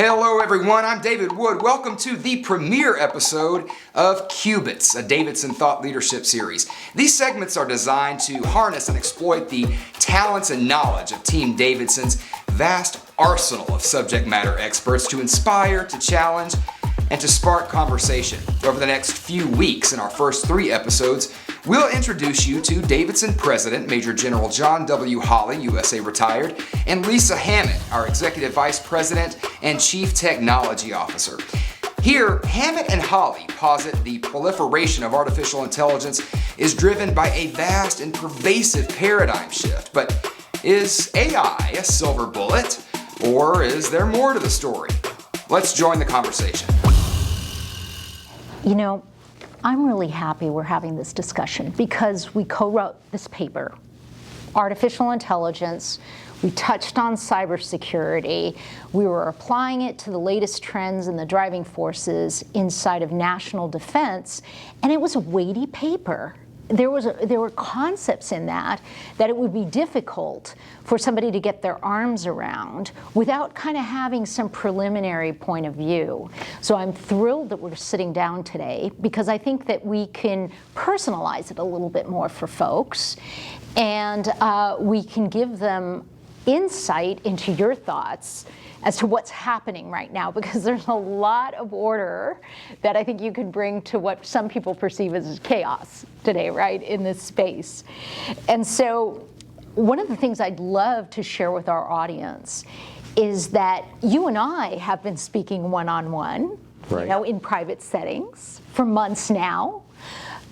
Hello everyone, I'm David Wood. Welcome to the premiere episode of Qubits, a Davidson thought leadership series. These segments are designed to harness and exploit the talents and knowledge of Team Davidson's vast arsenal of subject matter experts to inspire, to challenge, and to spark conversation. Over the next few weeks, in our first 3 episodes, we'll introduce you to Davidson President, Major General John W. Holly, USA retired, and Lisa Hammitt, our Executive Vice President and Chief Technology Officer. Here, Hammitt and Holly posit the proliferation of artificial intelligence is driven by a vast and pervasive paradigm shift. But is AI a silver bullet, or is there more to the story? Let's join the conversation. You know, I'm really happy we're having this discussion because we co-wrote this paper, Artificial Intelligence. We touched on cybersecurity. We were applying it to the latest trends and the driving forces inside of national defense, and it was a weighty paper. There were concepts in that it would be difficult for somebody to get their arms around without kind of having some preliminary point of view. So I'm thrilled that we're sitting down today because I think that we can personalize it a little bit more for folks, and we can give them insight into your thoughts as to what's happening right now, because there's a lot of order that I think you could bring to what some people perceive as chaos today, right, in this space. And so one of the things I'd love to share with our audience is that you and I have been speaking one-on-one, right, you know, in private settings for months now,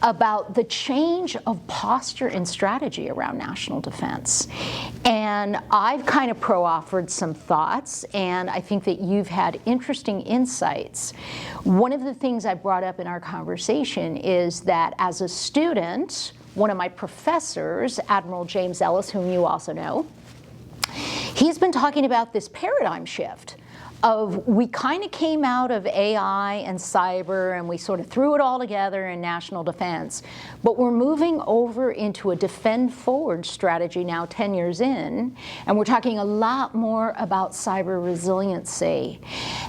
about the change of posture and strategy around national defense. And I've kind of pro-offered some thoughts, and I think that you've had interesting insights. One of the things I brought up in our conversation is that as a student, one of my professors, Admiral James Ellis, whom you also know, he's been talking about this paradigm shift of we kind of came out of AI and cyber and we sort of threw it all together in national defense, but we're moving over into a defend forward strategy now 10 years in, and we're talking a lot more about cyber resiliency.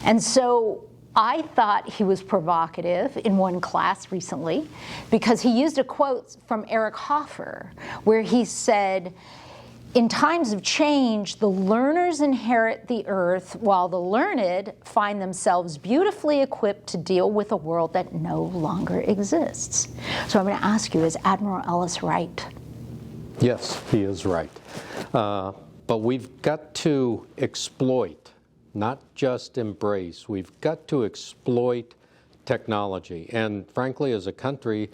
And so I thought he was provocative in one class recently because he used a quote from Eric Hoffer where he said, "In times of change, the learners inherit the earth, while the learned find themselves beautifully equipped to deal with a world that no longer exists." So I'm going to ask you, is Admiral Ellis right? Yes, he is right. But we've got to exploit, not just embrace. We've got to exploit technology. And frankly, as a country,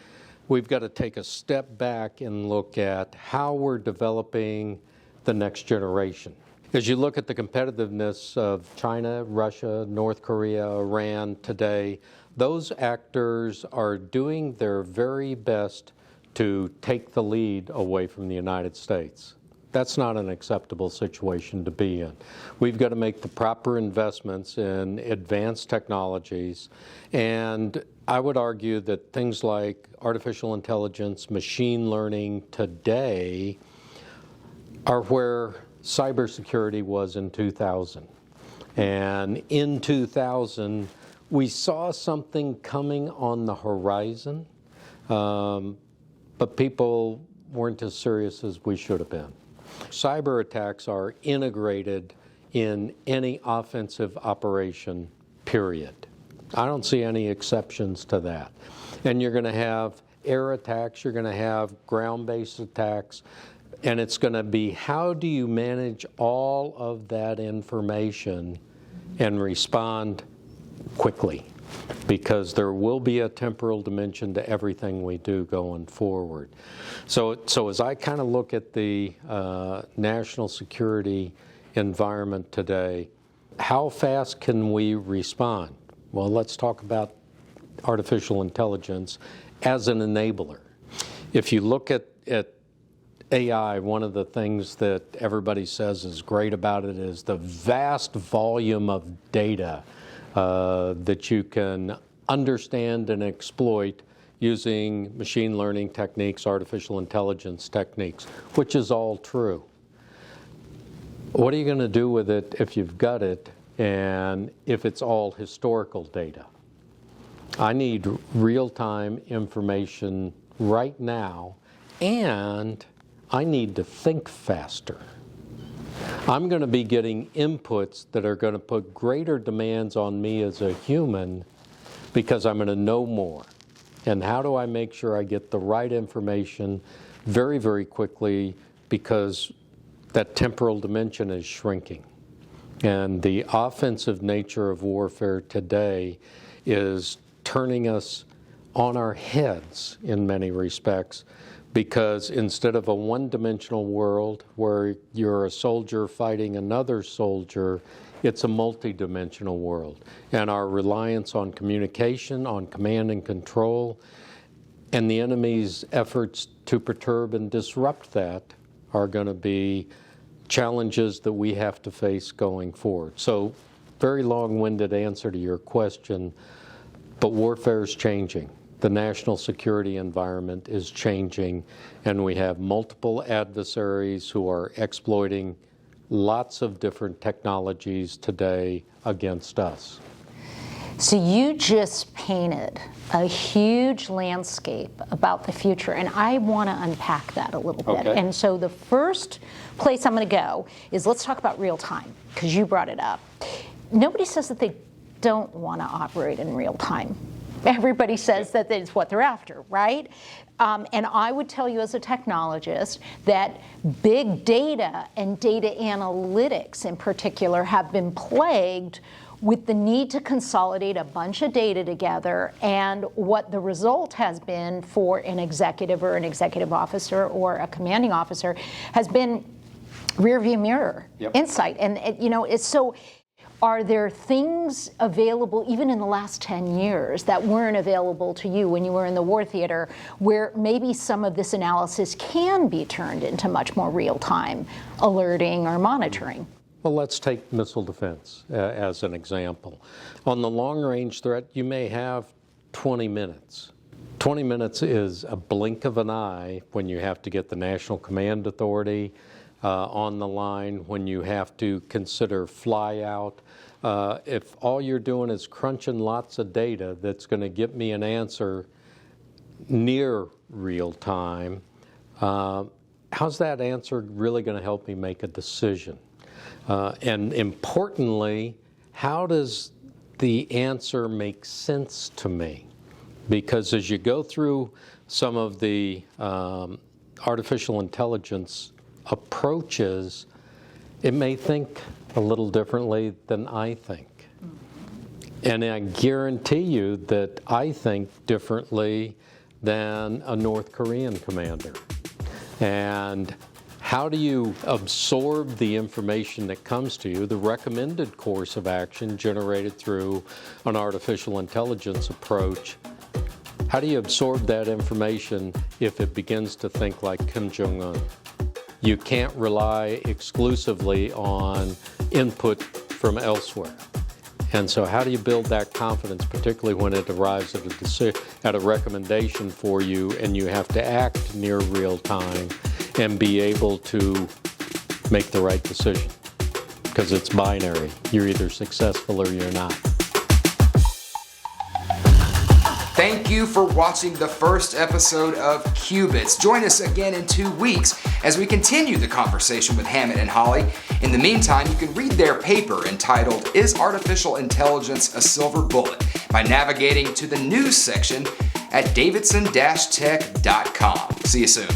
we've got to take a step back and look at how we're developing the next generation. As you look at the competitiveness of China, Russia, North Korea, Iran today, those actors are doing their very best to take the lead away from the United States. That's not an acceptable situation to be in. We've got to make the proper investments in advanced technologies, and I would argue that things like artificial intelligence, machine learning today are where cybersecurity was in 2000. And in 2000, we saw something coming on the horizon, but people weren't as serious as we should have been. Cyber attacks are integrated in any offensive operation, period. I don't see any exceptions to that. And you're going to have air attacks, you're going to have ground-based attacks, and it's going to be how do you manage all of that information and respond quickly, because there will be a temporal dimension to everything we do going forward. So as I kind of look at the national security environment today, how fast can we respond? Well, let's talk about artificial intelligence as an enabler. If you look at AI, one of the things that everybody says is great about it is the vast volume of data that you can understand and exploit using machine learning techniques, artificial intelligence techniques, which is all true. What are you going to do with it if you've got it and if it's all historical data. I need real-time information right now, and I need to think faster. I'm going to be getting inputs that are going to put greater demands on me as a human because I'm going to know more. And how do I make sure I get the right information very, very quickly, because that temporal dimension is shrinking. And the offensive nature of warfare today is turning us on our heads in many respects, because instead of a one-dimensional world where you're a soldier fighting another soldier, it's a multi-dimensional world. And our reliance on communication, on command and control, and the enemy's efforts to perturb and disrupt that are going to be challenges that we have to face going forward. So, very long-winded answer to your question, but warfare is changing. The national security environment is changing, and we have multiple adversaries who are exploiting lots of different technologies today against us. So you just painted a huge landscape about the future, and I want to unpack that a little bit. Okay. And so the first place I'm going to go is, let's talk about real time, because you brought it up. Nobody says that they don't want to operate in real time. Everybody says that it's what they're after, right? And I would tell you as a technologist that big data and data analytics in particular have been plagued with the need to consolidate a bunch of data together, and what the result has been for an executive or an executive officer or a commanding officer has been rear view mirror insight. And it's so. Are there things available, even in the last 10 years, that weren't available to you when you were in the war theater, where maybe some of this analysis can be turned into much more real-time alerting or monitoring? Well, let's take missile defense as an example. On the long-range threat, you may have 20 minutes. 20 minutes is a blink of an eye when you have to get the National Command Authority on the line, when you have to consider fly-out. If all you're doing is crunching lots of data that's going to get me an answer near real time, how's that answer really going to help me make a decision? And importantly, how does the answer make sense to me? Because as you go through some of the artificial intelligence approaches, it may think a little differently than I think. And I guarantee you that I think differently than a North Korean commander. And how do you absorb the information that comes to you, the recommended course of action generated through an artificial intelligence approach? How do you absorb that information if it begins to think like Kim Jong-un? You can't rely exclusively on input from elsewhere. And so how do you build that confidence, particularly when it arrives at a recommendation for you and you have to act near real time and be able to make the right decision? Because it's binary. You're either successful or you're not. Thank you for watching the first episode of Qubits. Join us again in 2 weeks as we continue the conversation with Hammitt and Holly. In the meantime, you can read their paper entitled, "Is Artificial Intelligence a Silver Bullet?" by navigating to the news section at davidson-tech.com. See you soon.